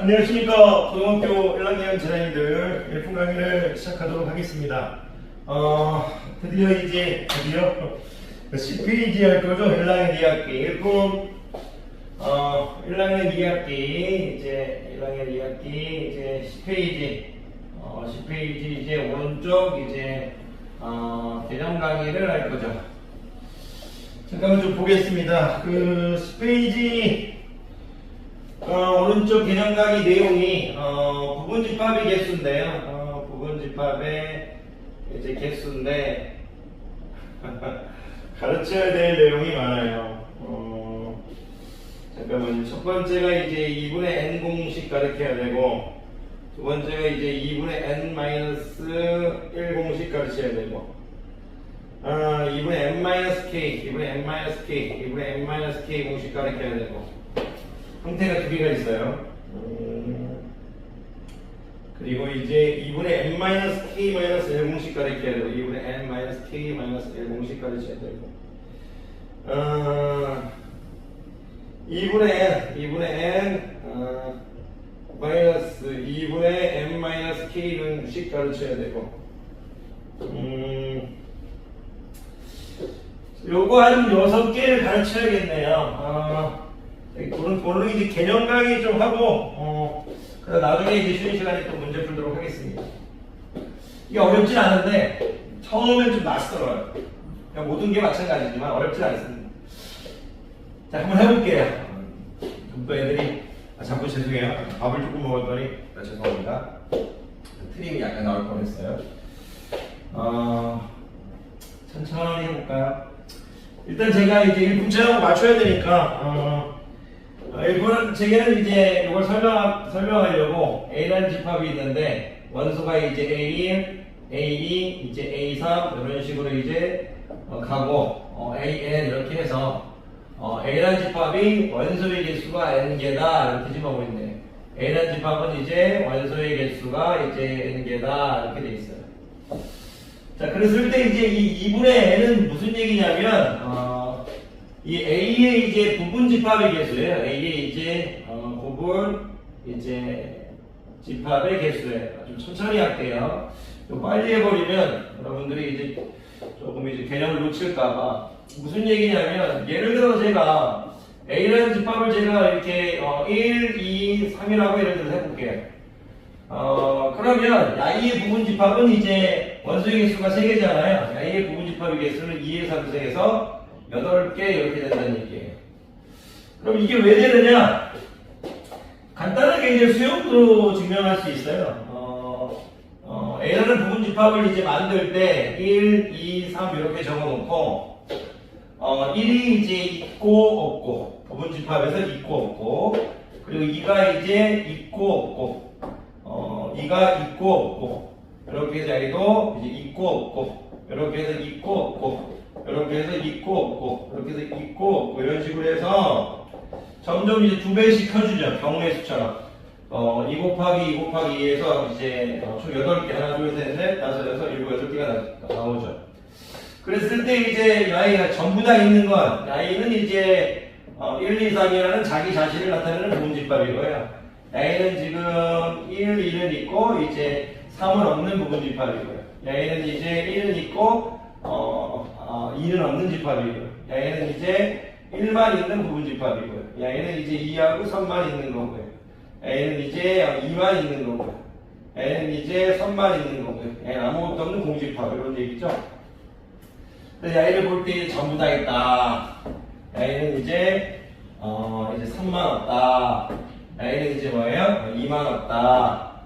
안녕하십니까. 고등학교 1학년 재단이들 1분 강의를 시작하도록 하겠습니다. 드디어 10페이지 할 거죠. 1학년 2학기 1분 1학년 2학기 이제 1학년 2학기 이제 10페이지 이제 오른쪽 이제 개념 강의를 할 거죠. 잠깐만 좀 보겠습니다. 그 10페이지 오른쪽 개념 강의 내용이 부분집합의 개수인데요. 부분집합의 이제 개수인데 가르쳐야 될 내용이 많아요. 잠깐만요. 첫 번째가 이제 2분의 n 공식 가르쳐야 되고, 두 번째가 이제 2분의 n-1 공식 가르쳐야 되고, 2분의 n-k, 2분의 n-k, 2분의 n-k 공식 가르쳐야 되고, 형태가 두 개가 있어요. 그리고 이제 2분의 n-k-1 공식 가르쳐야 되고, 2분의 n-k-1 공식 가르쳐야 되고, 2분의 n 공식 가르쳐야 되고, 요거 한 6개를 가르쳐야겠네요. 오늘 이제 개념 강의 좀 하고, 그래서 나중에 이제 쉬는 시간에 또 문제 풀도록 하겠습니다. 이게 어렵진 않은데, 처음엔 좀 낯설어요. 그냥 모든 게 마찬가지지만 어렵진 않습니다. 자, 한번 해볼게요. 또 애들이, 자꾸 죄송해요. 밥을 조금 먹었더니, 죄송합니다. 트림이 약간 나올 뻔했어요. 천천히 해볼까요? 일단 제가 이제 1분 제하고 맞춰야 되니까, 일본은 제게는 이제 이걸 설명하려고 A라는 집합이 있는데 원소가 이제 A1, A2, 이제 A3 이런 식으로 이제 가고 AN 이렇게 해서 A라는 집합이 원소의 개수가 n개다 이렇게 집어보고 있네요. A라는 집합은 이제 원소의 개수가 이제 n개다 이렇게 돼 있어요. 자, 그랬을 때 이제 이 2분의 n은 무슨 얘기냐면 이 A의 이제 부분 집합의 개수예요. A의 이제 부분 이제 집합의 개수예요. 좀 천천히 할게요. 좀 빨리 해버리면 여러분들이 이제 조금 이제 개념을 놓칠까봐. 무슨 얘기냐면 예를 들어 제가 A라는 집합을 제가 이렇게 1, 2, 3이라고 예를 들어서 해볼게요. 그러면 I의 부분 집합은 이제 원소의 개수가 3개잖아요. I의 부분 집합의 개수는 2에서 3에서 8개 이렇게 된다는 얘기예요. 그럼 이게 왜 되느냐? 간단하게 이제 수용으로 증명할 수 있어요. A라는 부분 집합을 이제 만들 때 1, 2, 3 이렇게 적어놓고 1이 이제 있고 없고 부분 집합에서 있고 없고 그리고 2가 이제 있고 없고 2가 있고 없고 이렇게 해서 A도 이제 있고 없고 이렇게 해서 있고 없고 이렇게 해서 있고 없고 이렇게 해서 있고 없고 이런 식으로 해서 점점 이제 2배씩 켜주죠. 경우의 수처럼 2 곱하기 2 곱하기 2에서 이제 총 8개 하나 둘 셋 넷 다섯 여섯 일곱 여덟 개가 나오죠. 그랬을 때 이제 I가 전부 다 있는 건 I는 이제 1, 2, 3이라는 자기 자신을 나타내는 부분집합이고요. I는 지금 1, 2는 있고 이제 3은 없는 부분집합이고요. I는 이제 1은 있고 2는 없는 집합이고요. 얘는 이제 1만 있는 부분집합이고요. 얘는 이제 2하고 3만 있는 거고요. 얘는 이제 2만 있는 거고요. 얘는 이제 3만 있는 거고요. 얘는 아무것도 없는 공집합 이런 얘기죠. 그래서 얘를 볼 때 전부 다 있다. 얘는 이제 3만 없다. 얘는 이제 뭐예요? 2만 없다.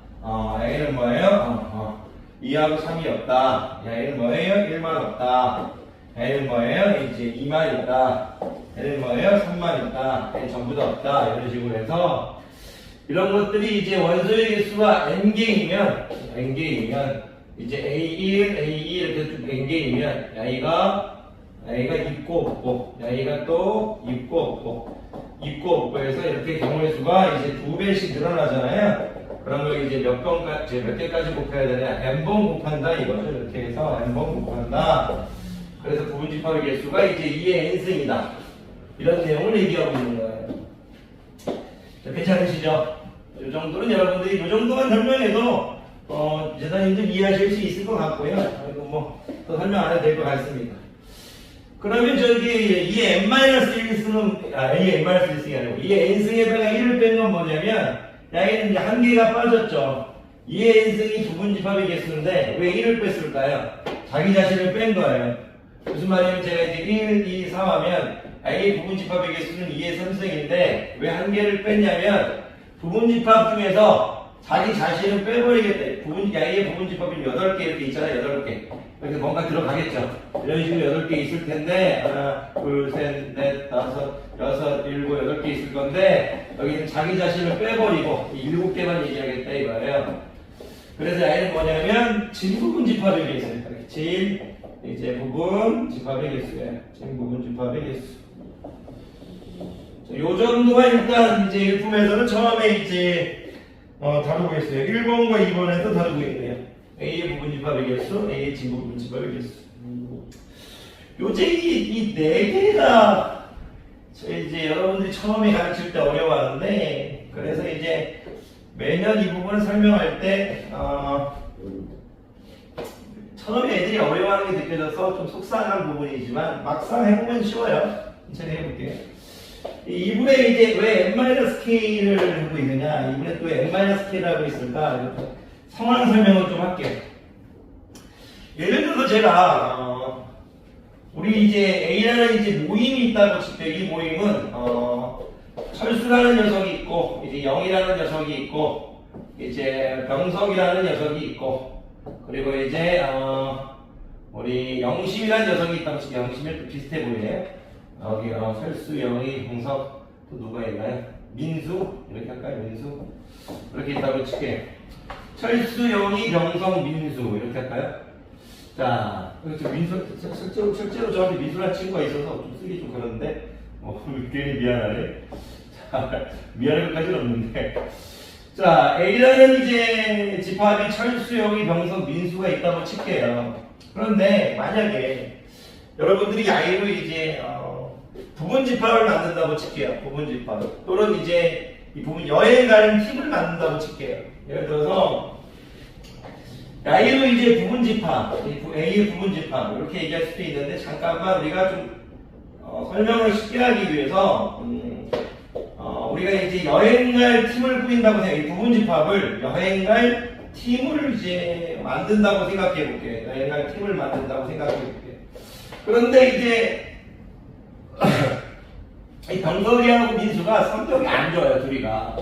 얘는 뭐예요? 2하고 3이 없다. 얘는 뭐예요? 1만 없다. 얘는 뭐예요? 이제 2만 있다. 얘는 뭐예요? 3만 있다. 얘는 전부 다 없다. 이런 식으로 해서 이런 것들이 이제 원소의 개수가 n개이면 이제 A1, A2 이렇게 쭉 n개이면 A가 있고 없고 A가 또 있고 없고 해서 이렇게 경우의 수가 이제 2배씩 늘어나잖아요. 그런 걸 이제 몇 개까지 곱해야 되냐? n번 곱한다 이거죠. 이렇게 해서 n번 곱한다. 그래서 부분집합의 개수가 이제 2의 n승이다. 이런 내용을 얘기하고 있는 거예요. 자, 괜찮으시죠? 이 정도는 여러분들이 이 정도만 설명해도 재단님들 이해하실 수 있을 것 같고요. 그리고 뭐 더 설명 안 해도 될 것 같습니다. 그러면 저기 이 n-1승은 이 n-1승이 아니고 이 n승에다가 1을 뺀 건 뭐냐면 여기는 이제 한 개가 빠졌죠. 이 n승이 부분집합의 개수인데 왜 1을 뺐을까요? 자기 자신을 뺀 거예요. 무슨 말이냐면 제가 이제 1, 2, 3 하면 A의 부분집합의 개수는 2의 3승인데 왜 한 개를 뺐냐면 부분집합 중에서 자기 자신을 빼버리겠다. A의 부분집합이 8개 이렇게 있잖아요. 8개. 그래서 뭔가 들어가겠죠. 이런 식으로 8개 있을 텐데 하나, 둘, 셋, 넷, 다섯, 여섯, 일곱, 8개 있을 건데 여기는 자기 자신을 빼버리고 7개만 얘기하겠다 이거예요. 그래서 A는 뭐냐면 진부분집합의 개수예요. 이제 부분집합의 개수예요. 진부분집합의 개수. 요 정도가 일단 이제 일품에서는 처음에 이제 다루고 있어요. 1번과 2번에서 다루고 있네요. A의 부분집합의 개수, A의 진부분집합의 개수. 요새 이 네 개가 이제 여러분들이 처음에 가르칠 때 어려워하는데 그래서 이제 매년 이 부분을 설명할 때 처음에 애들이 어려워하는 게 느껴져서 좀 속상한 부분이지만 막상 해보면 쉬워요. 천천히 해볼게요. 이분에 이제 왜 n-k를 하고 있느냐, 이분에 또 n-k를 하고 있을까, 상황 설명을 좀 할게요. 예를 들어서 제가, 우리 이제 A라는 이제 모임이 있다고 칠때 이 모임은, 철수라는 녀석이 있고, 이제 영이라는 녀석이 있고, 이제 병석이라는 녀석이 있고, 그리고 이제, 우리 영심이라는 녀석이 있다고 칠게요. 영심이 또 비슷해 보이네요. 여기 철수, 영희, 병석 또 누가 있나요? 민수 이렇게 할까요? 민수 이렇게 있다고 칠게요. 철수, 영희, 병석, 민수 이렇게 할까요? 자, 민수 실제로 저한테 민수라는 친구가 있어서 좀 쓰기 좀 그런데 괜히 미안하네. 자, 미안할 것까지는 없는데. 자, A라는 이제 집합이 철수, 영희, 병석, 민수가 있다고 칠게요. 그런데 만약에 여러분들이 I로 이제 부분집합을 만든다고 칠게요. 부분집합. 또는 이제 이 부분 여행 가는 팀을 만든다고 칠게요. 예를 들어서 A로 이제 부분집합, A의 부분집합 이렇게 얘기할 수도 있는데 잠깐만 우리가 좀 설명을 쉽게 하기 위해서 우리가 이제 여행 갈 팀을 꾸린다고 생각해. 이 부분집합을 여행 갈 팀을 이제 만든다고 생각해 볼게요. 여행 갈 팀을 만든다고 생각해 볼게요. 그런데 이제 이 병석이하고 민수가 성격이 안 좋아요, 둘이가.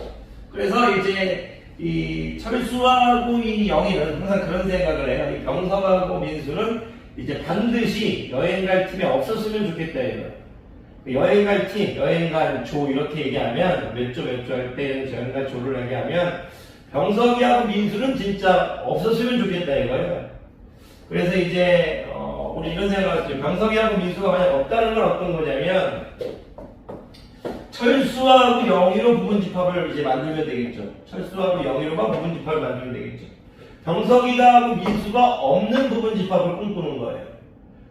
그래서 이제 이 철수하고 이 영희는 항상 그런 생각을 해요. 이 병석하고 민수는 이제 반드시 여행 갈 팀에 없었으면 좋겠다 이거예요. 여행 갈 팀, 여행 갈 조 이렇게 얘기하면 몇 조 할 때 여행 갈 조를 얘기하면 병석이하고 민수는 진짜 없었으면 좋겠다 이거예요. 그래서 이제 우리 이런 생각을 했죠. 병석이하고 민수가 만약 없다는 건 어떤 거냐면 철수하고 영희로 부분집합을 이제 만들면 되겠죠. 철수하고 영희로만 부분집합을 만들면 되겠죠. 병석이하고 민수가 없는 부분집합을 꿈꾸는 거예요.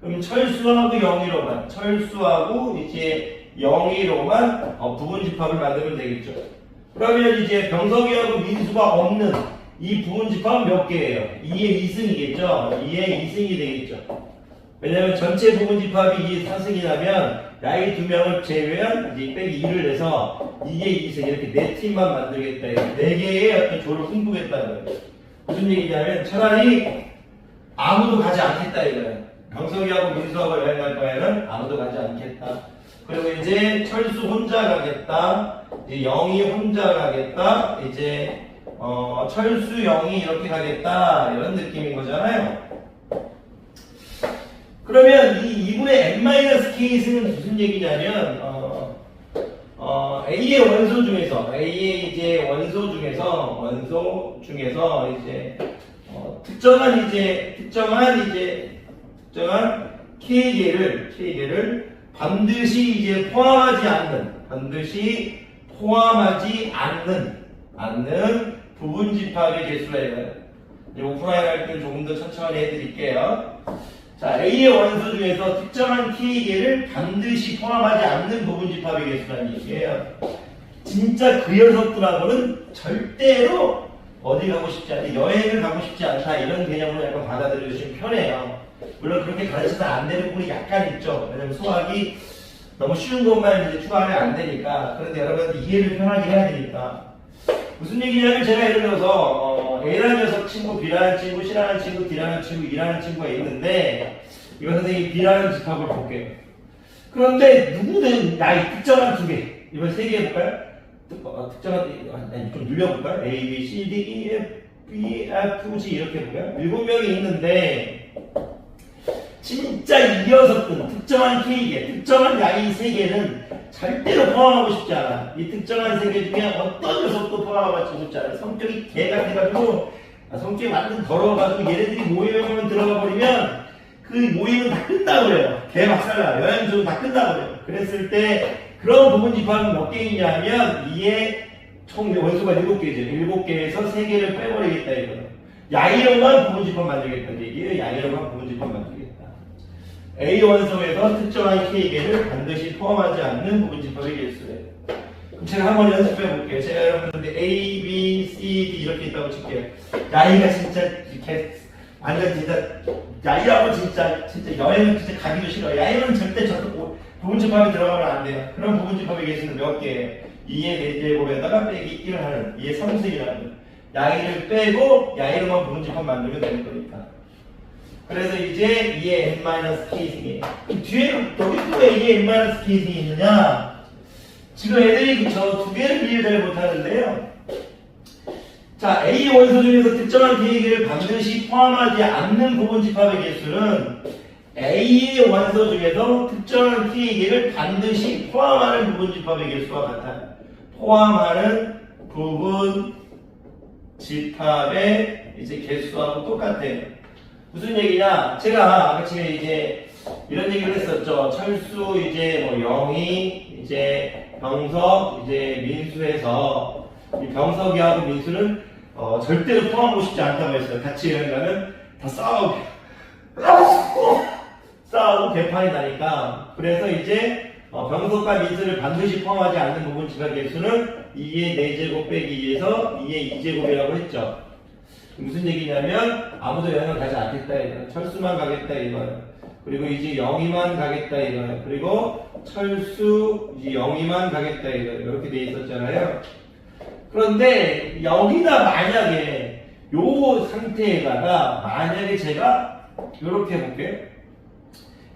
그럼 철수하고 영희로만, 철수하고 이제 영희로만 부분집합을 만들면 되겠죠. 그러면 이제 병석이하고 민수가 없는 이 부분집합은 몇 개예요? 2의 2승이겠죠? 2의 2승이 되겠죠. 왜냐면 전체 부분집합이 2의 4승이 나면 나이 2명을 제외한 이제 빼기 2를 내서 2의 2승 이렇게 4팀만 만들겠다. 4개의 어떤 조를 꿈꾸겠다는 거예요. 무슨 얘기냐면 차라리 아무도 가지 않겠다 이거예요. 병석이하고 민수하고 여행 갈 바에는 아무도 가지 않겠다. 그리고 이제 철수 혼자 가겠다. 이제 영희 혼자 가겠다. 이제 철수, 영희 이렇게 가겠다. 이런 느낌인 거잖아요. 그러면 이 2분의 n-k승은 무슨 얘기냐면 A의 원소 중에서 A의 이제 원소 중에서 이제 특정한 K개를 반드시 이제 포함하지 않는 부분집합의 개수래요. 오프라인 할 때는 조금 더 천천히 해드릴게요. 자, A의 원소 중에서 특정한 K개를 반드시 포함하지 않는 부분집합의 개수라는 얘기예요. 진짜 그 녀석들하고는 절대로 어디 가고 싶지 않다, 여행을 가고 싶지 않다, 이런 개념으로 약간 받아들여주시면 편해요. 물론 그렇게 가르쳐서 안 되는 부분이 약간 있죠. 왜냐면 수학이 너무 쉬운 것만 이제 추가하면 안 되니까. 그런데 여러분들 이해를 편하게 해야 되니까. 무슨 얘기냐면 제가 예를 들어서 A라는 녀석 친구, B라는 친구, C라는 친구, D라는 친구, E라는 친구가 있는데 이거 선생님이 B라는 집합을 볼게요. 그런데 누구든 나이 특정한 두 개, 이번 세 개 해볼까요? 특정한, 좀 늘려볼까요? A, B, C, D, E, F, B, F, G 이렇게 해볼까요? 7명이 있는데 진짜 이 녀석들, 특정한 K개, 특정한 나이 세 개는 절대로 포함하고 싶지 않아. 이 특정한 세 개 중에 어떤 녀석도 포함하고 싶지 않아. 성격이 개 같아가지고, 성격이 완전 더러워가지고 얘네들이 모임에 들어가 버리면 그 모임은 다 끝나버려요. 개 박살나. 여행도 다 끝나버려요. 그랬을 때 그런 부분 집합은 몇 개 있냐면 이에 총 원수가 7개죠. 7개에서 3개를 빼버리겠다 이거는. 야이로만 부분 집합 만들겠다는 얘기예요. 야이로만 부분 집합 만들겠다. A 원소에서 특정한 K개를 반드시 포함하지 않는 부분 집합의 개수예요. 그럼 제가 한번 연습해 볼게요. 제가 여러분들 A, B, C, D 이렇게 있다고 칠게요. 야이가 진짜 이렇게 완전 진짜 야이하고 진짜 여행은 진짜 가기도 싫어. 야이는 절대 저도 부분 집합에 들어가면 안 돼요. 그런 부분 집합의 개수는 몇 개예요? 2의 4제곱에다가 빼기 1을 하는 2의 3승이라는 거예요. 야이를 빼고 야이로만 부분 집합 만들면 되는 거니까. 그래서 이제 2의 n-k승이에요. 뒤에는 여기 또 왜 2의 n-k승이 있느냐? 지금 애들이 저 두 개를 이해를 못하는데요. 자, A 원소 중에서 특정한 K개를 반드시 포함하지 않는 부분 집합의 개수는 A의 원소 중에서 특정한 K개를 반드시 포함하는 부분 집합의 개수와 같아요. 포함하는 부분 집합의 이제 개수하고 똑같아요. 무슨 얘기냐? 제가 아침에 이제 이런 얘기를 했었죠. 철수 이제 뭐 영희 이제 병석 이제 민수에서 이 병석이하고 민수는 절대로 포함하고 싶지 않다고 했어요. 같이 여행 가면 다 싸우고 개판이 나니까. 그래서 이제 병석과 민수를 반드시 포함하지 않는 부분 집합 개수는 2의 4제곱 빼기 2에서 2의 2제곱이라고 했죠. 무슨 얘기냐면 아무도 여행을 가지 않겠다 이거예요. 철수만 가겠다 이거예요. 그리고 이제 영희만 가겠다 이거예요. 그리고 철수 이제 영희만 가겠다 이거예요. 이렇게 돼 있었잖아요. 그런데 여기다 만약에 요 상태에다가 만약에 제가 이렇게 해볼게요.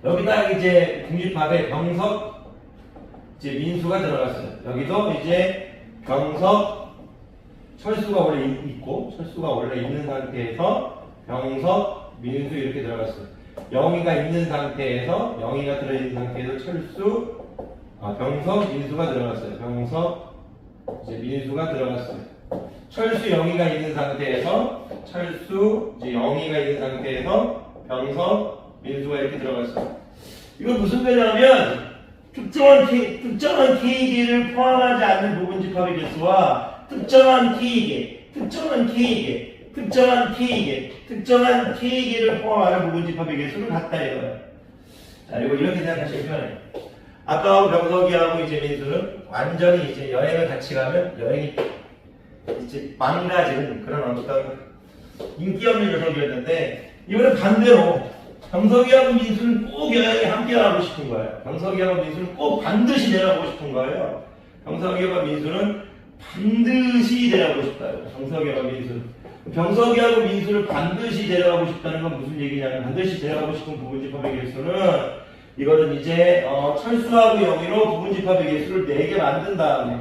여기다 이제 궁집합에 병석 이제 민수가 들어갔어요. 여기도 이제 병석 철수가 원래 있고 철수가 원래 있는 상태에서 병석 민수 이렇게 들어갔어요. 영희가 있는 상태에서 영희가 들어있는 상태에서 철수 병석 민수가 들어갔어요. 병석 이제 민수가 들어갔어요. 철수 영희가 있는 상태에서 철수 이제 영희가 있는 상태에서 병석 민수가 이렇게 들어갔어요. 이거 무슨 개념이냐면 특정한 K개를 포함하지 않는 부분 집합의 개수와 특정한 K개, 특정한 K개를 포함하는 부분 집합의 개수는 같다 이거예요. 자, 이거 이렇게 생각하시면 편해요. 아까하고 병석이하고 이제 민수는 완전히 이제 여행을 같이 가면 여행이 이제 망가지는 그런 어떤 인기 없는 녀석이었는데 이번엔 반대로 병석이하고 민수는 꼭 여행에 함께 가고 싶은 거예요. 병석이하고 민수는 꼭 반드시 내려가고 싶은 거예요. 병석이하고 민수는 반드시 데려가고 싶다. 병석이하고 민수는. 병석이하고 민수를 반드시 데려가고 싶다는 건 무슨 얘기냐면 반드시 데려가고 싶은 부분 집합의 개수는 이거는 이제 철수하고 영희로 부분 집합의 개수를 4개 만든 다음에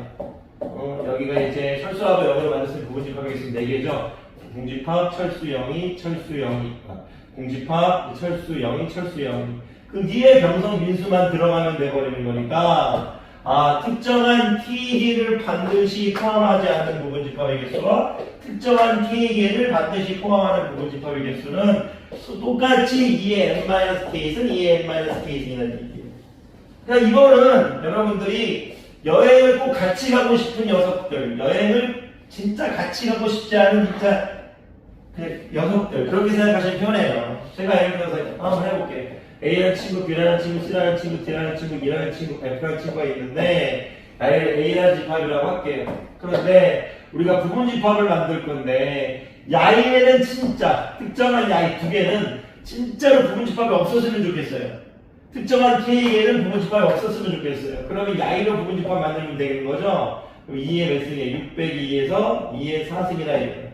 여기가 이제 철수하고 영희로 만들었을 부분 집합의 개수 4개죠. 공집합, 철수, 영희, 철수, 영희. 공집합, 철수, 영희, 철수, 영희. 그 뒤에 병석, 민수만 들어가면 돼버리는 거니까 특정한 K개를 반드시 포함하지 않는 부분 집합의 개수와 특정한 K개를 반드시 포함하는 부분 집합의 개수는 똑같이 2의 n-k승, 2의 n-k승이라는 얘기예요. 그러니까 이거는 여러분들이 여행을 꼭 같이 가고 싶은 녀석들, 여행을 진짜 같이 가고 싶지 않은 진짜 그 녀석들, 그렇게 생각하시면 편해요. 제가 예를 들어서 한번 해볼게요. A라는 친구, B라는 친구, C라는 친구, D라는 친구, E라는 친구, F라는 친구가 있는데 야이를 A라는 집합이라고 할게요. 그런데 우리가 부분집합을 만들 건데 야이에는 진짜 특정한 야이 두 개는 진짜로 부분집합이 없었으면 좋겠어요. 특정한 K에는 부분집합이 없었으면 좋겠어요. 그러면 야이로 부분집합 만들면 되는 거죠. 그럼 2의 몇 승이에요? 6 2에서 2의 4승이라 이거예요.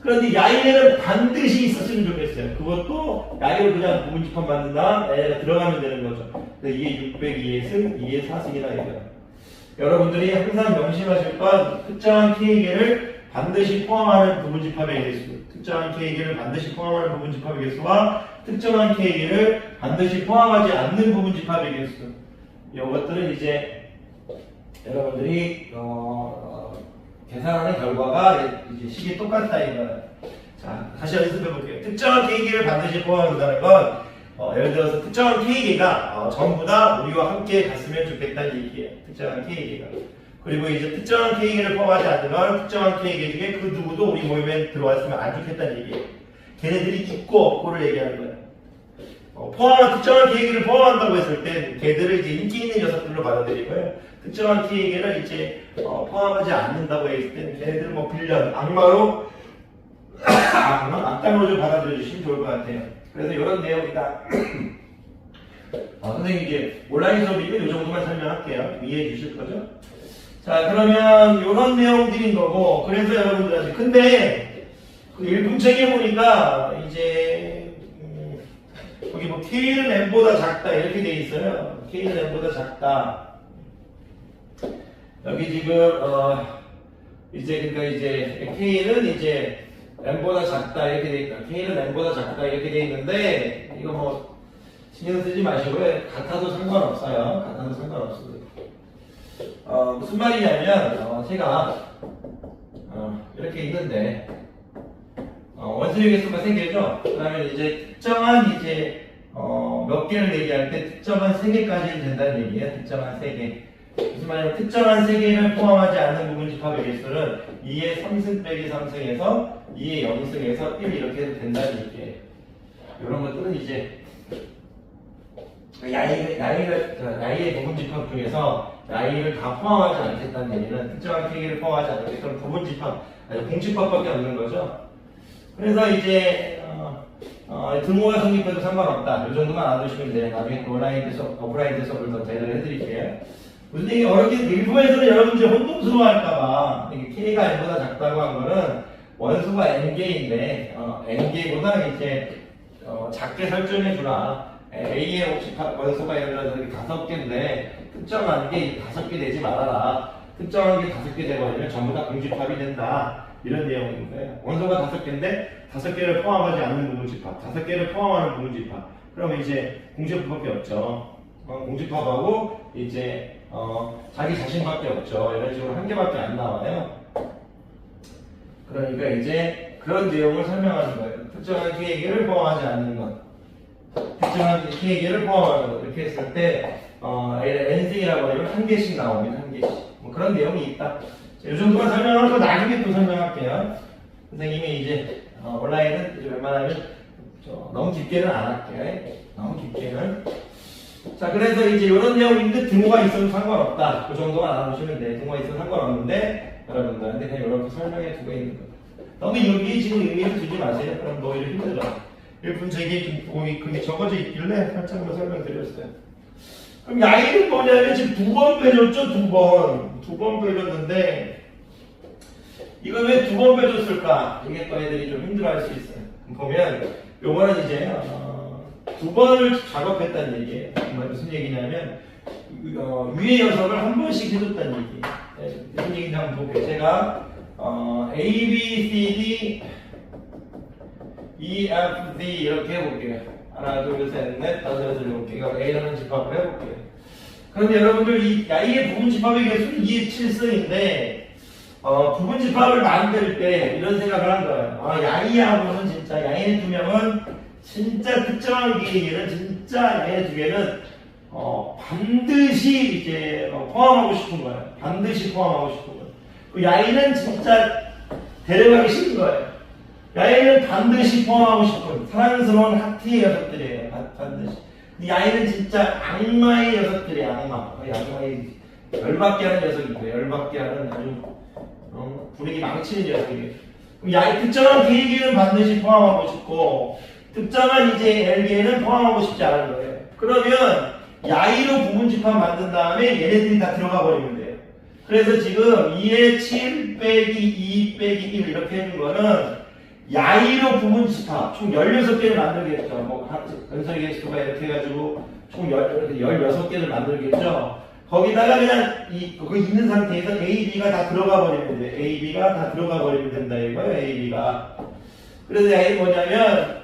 그런데 야이에는 반드시 있었으면 좋겠어요. 그것도 야이로 그냥 부분집합 만든다 야이가 들어가면 되는 거죠. 이게 6 2의 승, 2의 4승이라 이거예요. 여러분들이 항상 명심하실 건 특정한 K개를 반드시 포함하는 부분집합의 개수, 특정한 K개를 반드시 포함하는 부분집합의 개수와 특정한 K개를 반드시 포함하지 않는 부분집합의 개수. 이것들은 이제 여러분들이 계산하는 결과가 이제 식이 똑같다 이거예요. 자, 다시 연습해 볼게요. 특정한 K개를 반드시 포함한다는 건 예를 들어서 특정한 K개가 전부 다 우리와 함께 갔으면 좋겠다는 얘기예요. 특정한 K개가. 그리고 이제 특정한 K개를 포함하지 않으면 특정한 K개 중에 그 누구도 우리 모임에 들어왔으면 안 좋겠다는 얘기예요. 걔네들이 있고 없고를 얘기하는 거예요. 포함한 특정한 K개를 포함한다고 했을 때 걔들을 이제 인기 있는 녀석들로 받아들이고요. 특정한 K개를 이제 포함하지 않는다고 했을 때는 걔네들은 뭐 빌런, 악마로 악당으로 좀 받아들여 주시면 좋을 것 같아요. 그래서 이런 내용이다. 선생님 이제 온라인 수업이면 이 정도만 설명할게요. 이해해 주실 거죠? 자, 그러면 이런 내용들인 거고, 그래서 여러분들한테 근데 그 일분책에 보니까 이제 여기 뭐 K는 M보다 작다 이렇게 돼 있어요. K는 M보다 작다. 여기 지금 그러니까 이제 K는 이제 M보다 작다 이렇게 돼 있다. K는 M보다 작다 이렇게 돼 있는데 이거 뭐 신경 쓰지 마시고요. 같아도 상관없어요. 같아도 상관없어요. 무슨 말이냐면 제가 이렇게 있는데 원소의 개수가 3개죠. 그러면 이제 특정한 이제 몇 개를 얘기할 때 특정한 3개까지는 된다는 얘기예요. 특정한 3개. 무슨 말이냐면 특정한 3개를 포함하지 않는 부분집합의 개수는 2의 3승 빼기 3승에서 2의 0승에서 1 이렇게 해도 된다는 얘기예요. 이런 것들은 이제 야이의 부분집합 중에서 야이를 다 포함하지 않겠다는 얘기는 특정한 K개를 포함하지 않겠다. 그럼 부분집합, 아니 공집합밖에 없는 거죠. 그래서 이제 등호가 성립해도 상관없다. 이 정도만 알아두시면 돼요. 나중에 온라인에서 오프라인 수업을 더 제대로 해드릴게요. 무슨 얘기 어렵게 일부에서는 여러분들이 혼동스러워할까봐 K가 N보다 작다고 한 거는 원수가 N개인데 N개보다 이제 작게 설정해 주라. A의 혹시 원수가 예를 들어서 5개인데 특정한 게 5개 되지 말아라. 특정한 게 5개 되버리면 전부 다 공집합이 된다. 이런 내용인 거예요. 원소가 5개인데 5개를 포함하지 않는 부분집합, 5개를 포함하는 부분집합. 그러면 이제 공집합밖에 없죠. 공집합하고 이제 자기 자신밖에 없죠. 이런 식으로 한 개밖에 안 나와요. 그러니까 이제 그런 내용을 설명하는 거예요. 특정한 K개를 포함하지 않는 것, 특정한 K개를 포함하는 것 이렇게 했을 때 N승이라고 하면 한 개씩 나옵니다. 한 개씩. 뭐 그런 내용이 있다. 이 정도만 설명하고 나중에 또 설명할게요. 선생님이 이제 온라인은 이제 웬만하면 너무 깊게는 안 할게요. 너무 깊게는. 자, 그래서 이제 이런 내용인데 등호가 있어도 상관없다. 그 정도만 알아두시면 돼. 등호가 있어도 상관없는데 여러분들한테 그냥 이렇게 설명해 두고 있는 거예요. 너무 여기 지금 의미를 두지 마세요. 그럼 너 이렇게 힘들어. 1분 제기 그게 적어져 있길래 살짝만 설명드렸어요. 그럼 야이는 뭐냐면 지금 2번 빼줬죠. 2번 빼줬는데 이걸 왜 2번 빼줬을까? 이게 또 애들이 좀 힘들어할 수 있어요. 보면 요거는 이제 2번을 작업했다는 얘기예요. 무슨 얘기냐면 위의 녀석을 한 번씩 해줬다는 얘기예요. 무슨 얘기인지 한번 볼게요. 제가 A, B, C, D, E, F, D 이렇게 해볼게요. 하나, 둘, 셋, 넷, 다섯, 여섯, 일곱 개. 이거 A라는 집합을 해볼게요. 그런데 여러분들 이 야이의 부분집합의 개수는 2의 7승인데 부분집합을 만들 때 이런 생각을 한 거예요. 야이하고는 진짜 야이의 2명은 진짜 특정한 K개는 진짜 얘네 2개는 반드시 이제 포함하고 싶은 거예요. 반드시 포함하고 싶은 거예요. 그 야이는 진짜 데려가기 싫은 거예요. 야이는 반드시 포함하고 싶은 사랑스러운 하트의 녀석들이에요. 반드시. 야이는 진짜 악마의 녀석들이에요. 악마의 열받게 하는 녀석이고요. 열받게 하는 아주 분위기 망치는 녀석이에요. 그럼 야, 특정한 K개는 반드시 포함하고 싶고 특정한 이제 L개는 포함하고 싶지 않은 거예요. 그러면 야이로 부분집합 만든 다음에 얘네들이 다 들어가 버리면 돼요. 그래서 지금 2의 7 빼기 2 빼기 1 이렇게 해준 거는 야이로 부분집합 총 16개를 만들겠죠. 뭐 연속의 개수가 이렇게 해가지고 총 16개를 만들겠죠. 거기다가 그냥 거기 있는 상태에서 A, B가 다 들어가 버리면 돼요. A, B가 다 들어가 버리면 된다 이거예요. A, B가. 그래서 이게 뭐냐면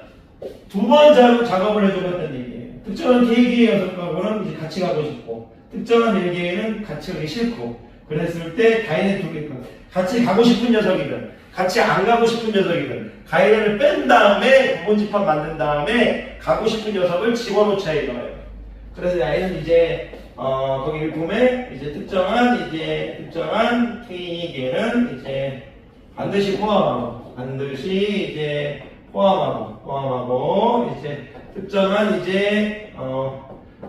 두 번 작업을 해주겠다는 얘기예요. 특정한 K개의 녀석하고는 이제 같이 가고 싶고 특정한 L개에는 같이 가기 싫고 그랬을 때 가인의 두 개 같이 가고 싶은 녀석이든 같이 안 가고 싶은 녀석이든 가인을 뺀 다음에 부분집합 만든 다음에 가고 싶은 녀석을 집어넣자 이거예요. 그래서 야이는 이제 거기 보면 이제 특정한 K개는 이제 반드시 포함하고 이제 특정한 이제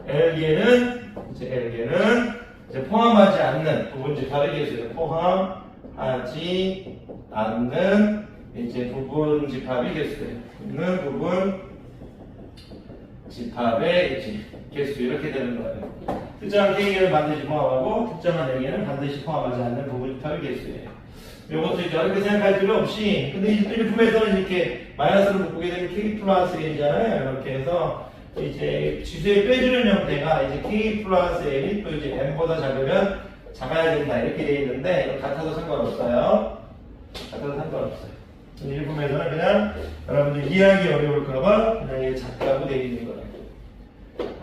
L개는 이제 포함하지 않는 부분집합의 개수예요. 포함하지 않는 이제 부분집합의 개수예요. 부분집합의 이제 개수 이렇게 되는 거예요. 특정한 K개를 반드시 포함하고 특정한 L개는 반드시 포함하지 않는 부분집합의 개수예요. 이것도 이제 어렵게 생각할 필요 없이 근데 이제 일품에서는 이렇게 마이너스를 묶게 되면 K 플러스 L이잖아요. 이렇게 해서 이제 지수에 빼주는 형태가 이제 K 플러스 L이 또 이제 M보다 작아야 된다 이렇게 되어 있는데 같아도 상관없어요. 일품에서는 그냥 여러분들 이해하기 어려울까봐 그냥 작다고 되어 있는 거예요.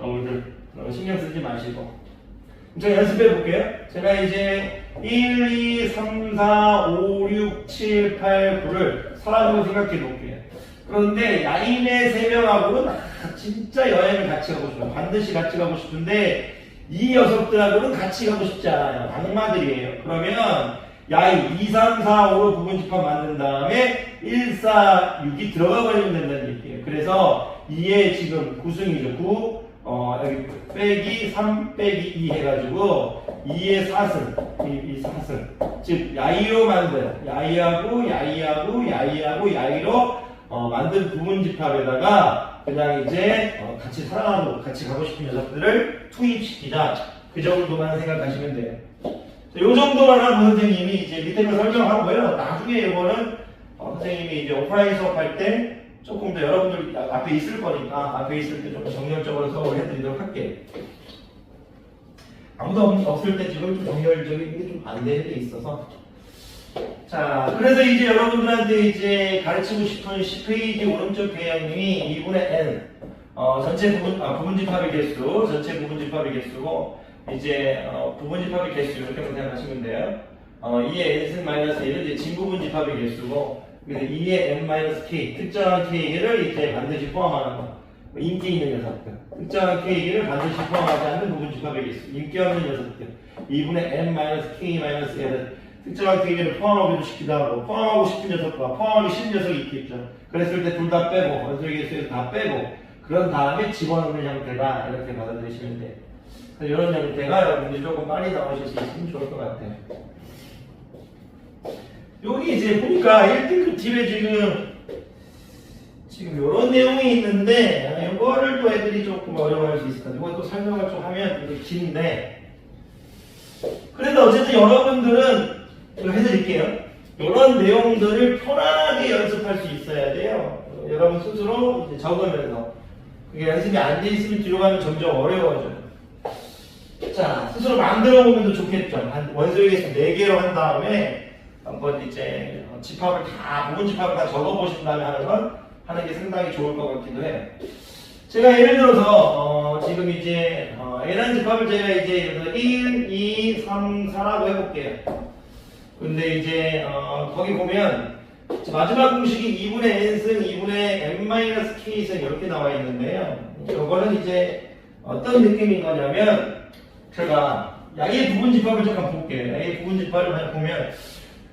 오늘 너무 신경 쓰지 마시고. 제가 연습해 볼게요. 제가 이제 1, 2, 3, 4, 5, 6, 7, 8, 9를 사람으로 생각해 볼게요. 그런데 야인의 3명하고는 진짜 여행을 같이 가고 싶어요. 반드시 같이 가고 싶은데 이 녀석들하고는 같이 가고 싶지 않아요. 악마들이에요. 그러면 야인 2, 3, 4, 5로 부분집합 만든 다음에 1, 4, 6이 들어가 버리면 된다는 얘기예요. 그래서 2의 지금 9승이죠. 9 여기 빼기 3 빼기 2 해가지고 2의 4승 이 4승 즉 야이로 만든 야이로 만든 부분집합에다가 그냥 이제 같이 살아가고 같이 가고 싶은 녀석들을 투입시키자 그 정도만 생각하시면 돼요. 요 정도만 하고 선생님이 이제 밑에 거 설명하고요. 나중에 이거는 선생님이 이제 오프라인 수업할 때 조금 더 여러분들 앞에 있을 거니까 앞에 있을 때 좀 정렬적으로 수업을 해드리도록 할게요. 아무도 없을 때 지금 좀 정렬적인 게 좀 안 되는 게 있어서 자 그래서 이제 여러분들한테 이제 가르치고 싶은 10페이지 오른쪽 배양님이 2분의 n 전체 부분집합의 개수 전체 부분집합의 개수고 이제 부분집합의 개수 이렇게 생각하시면 돼요. 2의 n승 마이너스 1은 이제 진부분집합의 개수고 그래서 2의 n-k 특정한 k를 이제 반드시 포함하는 거. 인기 있는 녀석들. 특정한 k를 반드시 포함하지 않는 부분집합의 개수. 인기 없는 녀석들. 2분의 n-k-l은 특정한 k를 포함하기도 시키다 하고 포함하고 싶은 녀석과 포함하기 싫은 녀석이 있겠죠. 그랬을 때 둘 다 빼고 원소의 개수에서 다 빼고 그런 다음에 집어넣는 형태다 이렇게 받아들이시면 돼요. 이런 형태가 여러분들이 조금 빨리 나오실 수 있으면 좋을 것 같아요. 여기 이제 보니까 1등급 팁에 지금 이런 내용이 있는데 이거를 또 애들이 조금 어려워할 수 있을 것 같아요. 이것도 설명을 좀 하면 이게 긴데 그래도 어쨌든 여러분들은 이거 해드릴게요. 이런 내용들을 편안하게 연습할 수 있어야 돼요. 여러분 스스로 이제 적으면서 그게 연습이 안 돼 있으면 뒤로 가면 점점 어려워져요. 자, 스스로 만들어 보면 더 좋겠죠. 원소의 개수 4개로 한 다음에 한번 이제 부분집합을 다 적어보신 다음에 하는 게 상당히 좋을 것 같기도 해요. 제가 예를 들어서 지금 이제 N한 집합을 제가 이제 1, 2, 3, 4라고 해볼게요. 근데 이제 거기 보면 마지막 공식이 2분의 n승, 2분의 n-k승 이렇게 나와 있는데요. 이거는 이제 어떤 느낌인 거냐면 제가 야의 부분집합을 잠깐 볼게요. 야의 부분집합을 보면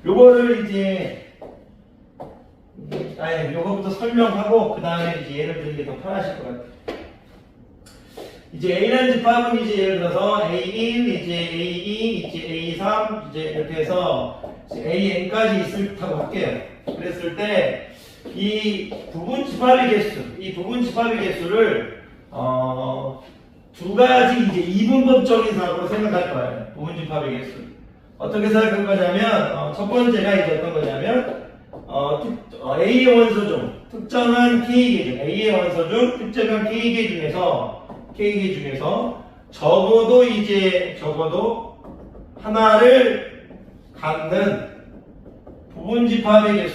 요거를 이제 요거부터 설명하고 그 다음에 이제 예를 드는 게 더 편하실 것 같아요. 이제 A라는 집합은 이제 예를 들어서 A1, 이제 A2, 이제 A3, 이제 이렇게 해서 AN까지 있다고 할게요. 그랬을 때 이 부분 집합의 개수, 이 부분 집합의 개수를 두 가지 이제 이분법적인 사고로 생각할 거예요. 부분 집합의 개수. 어떻게 생각할 거냐면 첫 번째가 이제 어떤 거냐면 A의 원소 중 특정한 K개 중 A의 원소 중 특정한 K개 중에서 적어도 하나를 갖는 부분 집합의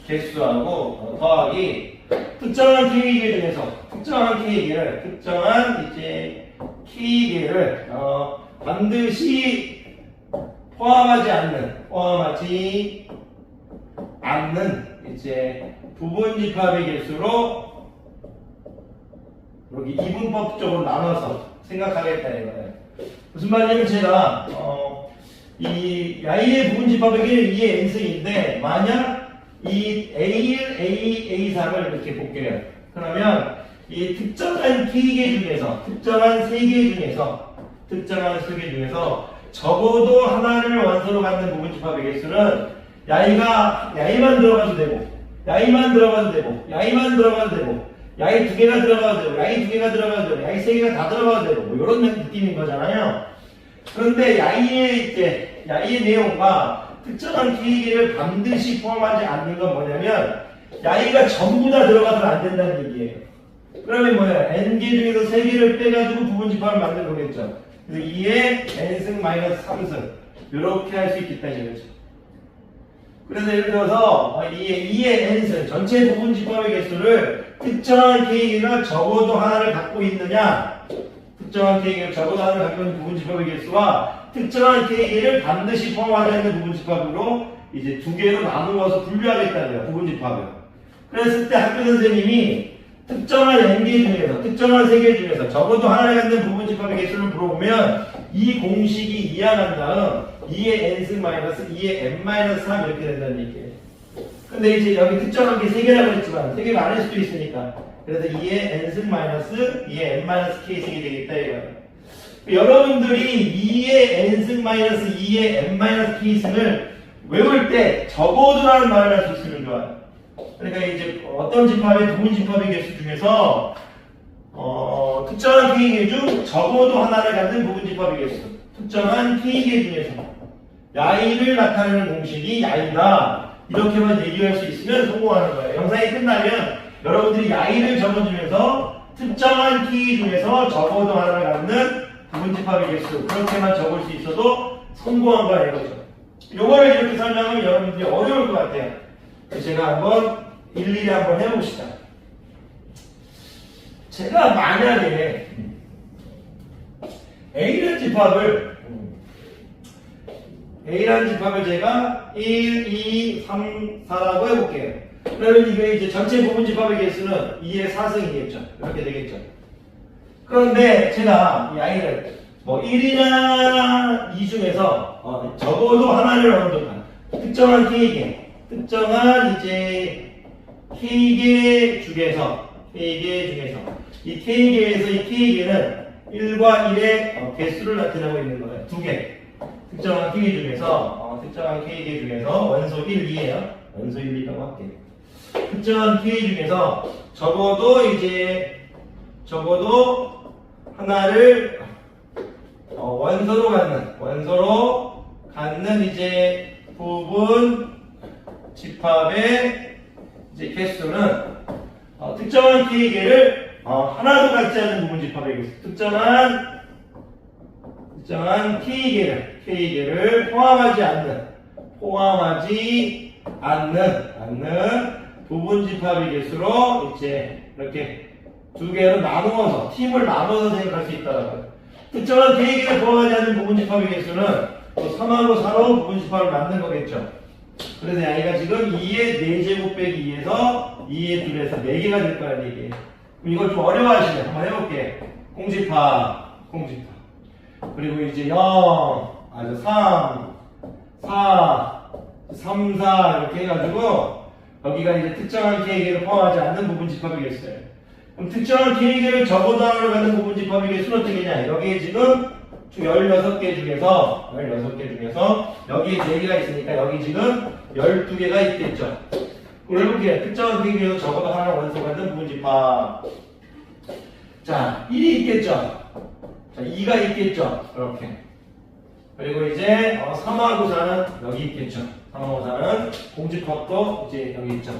개수하고 더하기 특정한 K개를 반드시 포함하지 않는 이제 부분 집합의 개수로 여기 이분법적으로 나눠서 생각하겠다 이거예요. 무슨 말이냐면 제가 이 Y의 부분 집합의 개수는 2의 n승인데 만약 이 A1, A2, A3을 이렇게 볼게요. 그러면 이 특정한 K개 중에서 특정한 세 개 중에서 적어도 하나를 원소로 갖는 부분 집합의 개수는 야이만 들어가도 되고 야이만 들어가도 되고 야이 두 개가 들어가도 되고 야이 두 개가 들어가도 되고 야이 세 개가 다 들어가도 되고 뭐 이런 느낌인 거잖아요. 그런데 야이의 내용과 특정한 K개를 반드시 포함하지 않는 건 뭐냐면 야이가 전부 다 들어가서는 안 된다는 얘기예요. 그러면 뭐야? n개 중에서 3개를 빼가지고 부분 집합을 만드는 거겠죠. 그래서 2의 n승 마이너스 3승 이렇게 할 수 있겠다는 거죠. 그래서 예를 들어서 2의 n승 전체 부분 집합의 개수를 특정한 K개가 적어도 하나를 갖고 있느냐, 특정한 K개가 적어도 하나를 갖고 있는 부분 집합의 개수와 특정한 K개를 반드시 포함하지 않는 부분 집합으로 이제 두 개로 나누어서 분류하겠다는 거예요. 부분 집합을. 그랬을 때 학교 선생님이 특정한 n개 중에서, 특정한 세개 중에서 적어도 하나를 갖는 부분 집합의 개수를 물어보면 이 공식이 이해한 다음 2의 n승 마이너스 2의 n-3 이렇게 된다는 얘기예요. 근데 이제 여기 특정한 게 3개라고 했지만 3개가 아닐 수도 있으니까 그래서 2의 n승 마이너스 2의 n-k승이 되겠다 이거예요. 여러분들이 2의 n승 마이너스 2의 n-k승을 외울 때 적어도라는 말을 할 수 있으면 좋아요. 그러니까 이제 어떤 집합의 부분 집합의 개수 중에서 특정한 K개 중 적어도 하나를 갖는 부분 집합의 개수, 특정한 K개 중에서 야이를 나타내는 공식이 야이다 이렇게만 얘기할 수 있으면 성공하는 거예요. 영상이 끝나면 여러분들이 야이를 적어주면서 특정한 K 중에서 적어도 하나를 갖는 부분 집합의 개수 그렇게만 적을 수 있어도 성공한 거야 이거죠. 요거를 이렇게 설명하면 여러분들이 어려울 것 같아요. 제가 한번 일일이 한번 해봅시다. 제가 만약에 A라는 집합을 제가 1, 2, 3, 4라고 해볼게요. 그러면 이게 이제 전체 부분 집합의 개수는 2의 4승이겠죠. 이렇게 되겠죠. 그런데 제가 이 I를 뭐 1이나 2 중에서 적어도 하나를 언급한 특정한 K개, 특정한 이제 K개 중에서 이 K개에서 이 K개는 1과 1의 개수를 나타내고 있는 거예요. 두 개. 특정한 K개 중에서 원소 1, 2예요. 원소 1, 2라고 할게요. 특정한 K 중에서 적어도 하나를 원소로 갖는 이제 부분 집합의 이제 개수는 특정한 K개를 하나도 갖지 않는 부분 집합의 개수, 특정한 K개를 포함하지 않는 부분 집합의 개수로 이제 이렇게 두 개로 나누어서 팀을 나눠서 생각할 수 있다고요. 특정한 K개를 포함하지 않는 부분 집합의 개수는 또 3하고 4로 부분 집합을 만든 거겠죠. 그래서 I가 지금 2의 4제곱 빼기 2에서 2의 2에서 4개가 될 거란 얘기예요. 그럼 이걸 좀 어려워하시면 한번 해볼게. 공집합. 그리고 이제 0, 3, 4, 3, 4 이렇게 해가지고 여기가 이제 특정한 K개를 포함하지 않는 부분 집합의 개수예요. 그럼 특정한 K개를 적어도 하나로 갖는 부분집합의 개수는 어떻게 되냐? 여기에 지금 16개 중에서 여기에 4개가 있으니까 여기 지금 12개가 있겠죠. 그럼 해볼게요. 특정한 K개에서 적어도 하나로 원소가 갖는 부분집합. 자, 1이 있겠죠. 자, 2가 있겠죠. 이렇게. 그리고 이제 3하고 4는 여기 있겠죠. 3하고 4는 공집합도 이제 여기 있죠.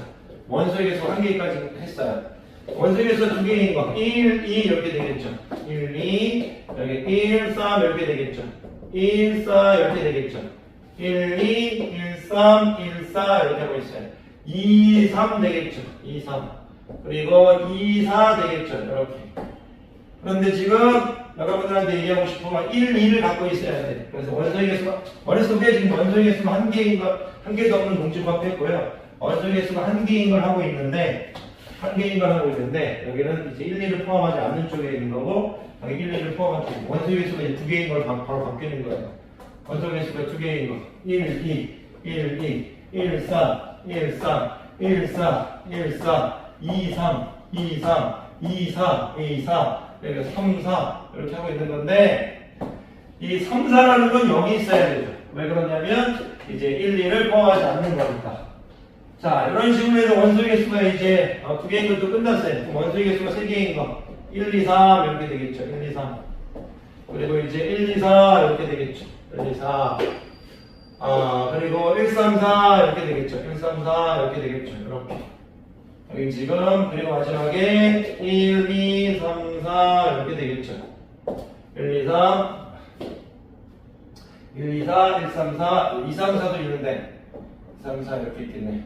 원소의 개수 1개까지 했어요. 원소의 개수 2개인 거 1, 2 이렇게 되겠죠. 1, 2 여기 1, 3 이렇게 되겠죠. 1, 4 이렇게 되겠죠. 1, 2, 1, 3, 1, 4 이렇게 하고 있어요. 2, 3 되겠죠. 2, 3 그리고 2, 4 되겠죠. 이렇게. 그런데 지금 여러분들한테 얘기하고 싶으면 1, 2를 갖고 있어야 돼. 그래서 원소의 개수가 머릿속에 지금 원소의 개수가 1개인 거, 1개도 없는 공집합했고요. 원소의 개수가 1개인 걸 하고 있는데 여기는 이제 1, 2를 포함하지 않는 쪽에 있는 거고 여기 1, 2를 포함한 쪽. 원소의 개수가 이제 2개인 걸 바로 바뀌는 거예요. 원소의 개수가 2개인 거 1, 2, 1, 2, 1, 4, 1, 3, 1, 4, 1, 4, 2, 3, 2, 3, 2, 4, 2, 4 여기 3, 4 이렇게 하고 있는 건데 이 3, 4라는 건 여기 있어야 되죠. 왜 그러냐면 이제 1, 2를 포함하지 않는 거니까. 자, 이런 식으로 해서 원소의 개수가 이제 2개인 것도 끝났어요. 원소의 개수가 3개인 거 1, 2, 3 이렇게 되겠죠. 1, 2, 3 그리고 이제 1, 2, 4 이렇게 되겠죠. 1, 2, 4 그리고 1, 3, 4 이렇게 되겠죠. 1, 3, 4 이렇게 되겠죠. 이렇게 여기 지금 그리고 마지막에 1, 2, 3, 4 이렇게 되겠죠. 1, 2, 3 1, 2, 4, 1, 3, 4 2, 3, 4도 있는데 2, 3, 4 이렇게 있겠네.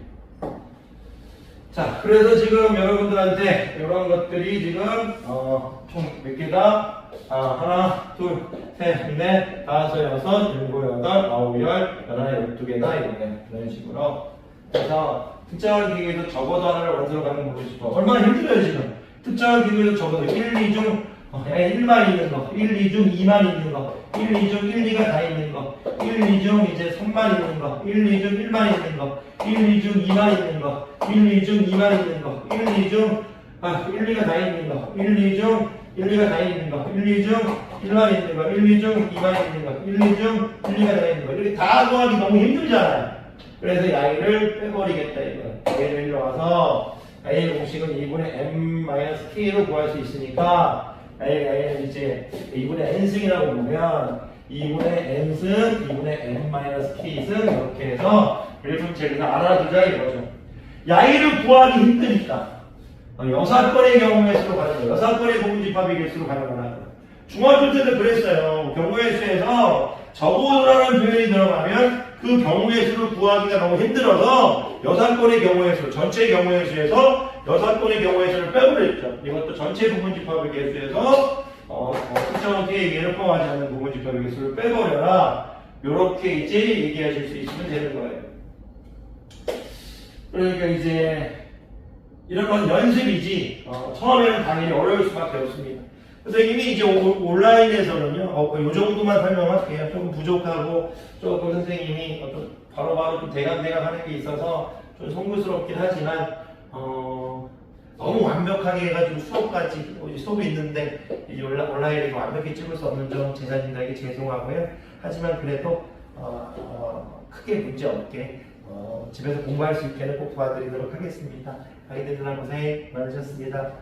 자, 그래서 지금 여러분들한테 이런 것들이 지금 총 몇 개다? 하나, 둘, 셋, 넷, 다섯, 여섯, 일곱, 여덟, 아홉, 열, 12개다 이거네. 이런 식으로. 그래서 특정한 기계에서 적어도 하나를 원소로 가는 거고 싶어. 얼마나 힘들어요 지금. 특정한 기계에서 적어도 1, 2 중 1만 있는 거, 1, 2 중 2만 있는 거, 1, 2 중 1, 2가 다 있는 거, 1, 2 중 이제 3만 있는 거, 1, 2 중 1만 있는 거, 1, 2 중 2만 있는 거, 1, 2 중 2만 있는 거, 1, 2 중 1, 2가 다 있는 거, 1, 2 중 1, 2가 다 있는 거, 1, 2 중 1만 있는 거, 1, 2 중 2만 있는 거, 1, 2 중 1, 2가 다 있는 거. 이렇게 다 구하기 너무 힘들잖아요. 그래서 이 아이를 빼버리겠다 이거. 얘를 일로 와서 A의 공식은 2분의 m-k로 구할 수 있으니까 A는 이제 2분의 n승이라고 보면 2분의 n승, 2분의 m-k승 이렇게 해서 일분체에서 알아두자 이거죠. 야이를 구하기 힘드니까 여사건의 경우의 수로 가는 거예요. 여사건의 부분집합의 개수로 가는 거라고. 중학교 때도 그랬어요. 경우의 수에서 적어라는 표현이 들어가면 그 경우의 수를 구하기가 너무 힘들어서 여사건의 경우의 수, 전체 경우의 수에서 여사건의 경우의 수를 빼버렸죠. 이것도 전체 부분집합의 개수에서 특정한 K의 예를 포함하지 않는 부분집합의 개수를 빼버려라. 요렇게 이제 얘기하실 수 있으면 되는 거예요. 그러니까 이제 이런 건 연습이지 처음에는 당연히 어려울 수밖에 없습니다. 선생님이 이제 온라인에서는요, 요 정도만 설명할게요. 조금 부족하고, 조금 선생님이 바로바로 좀 대강대강 하는 게 있어서 좀 송구스럽긴 하지만, 너무 완벽하게 해가지고 수업까지, 수업이 있는데, 이 온라인에서 완벽히 찍을 수 없는 점 제자님들에게 죄송하고요. 하지만 그래도, 크게 문제 없게, 집에서 공부할 수 있게는 꼭 도와드리도록 하겠습니다. 가이드들랑 고생 많으셨습니다.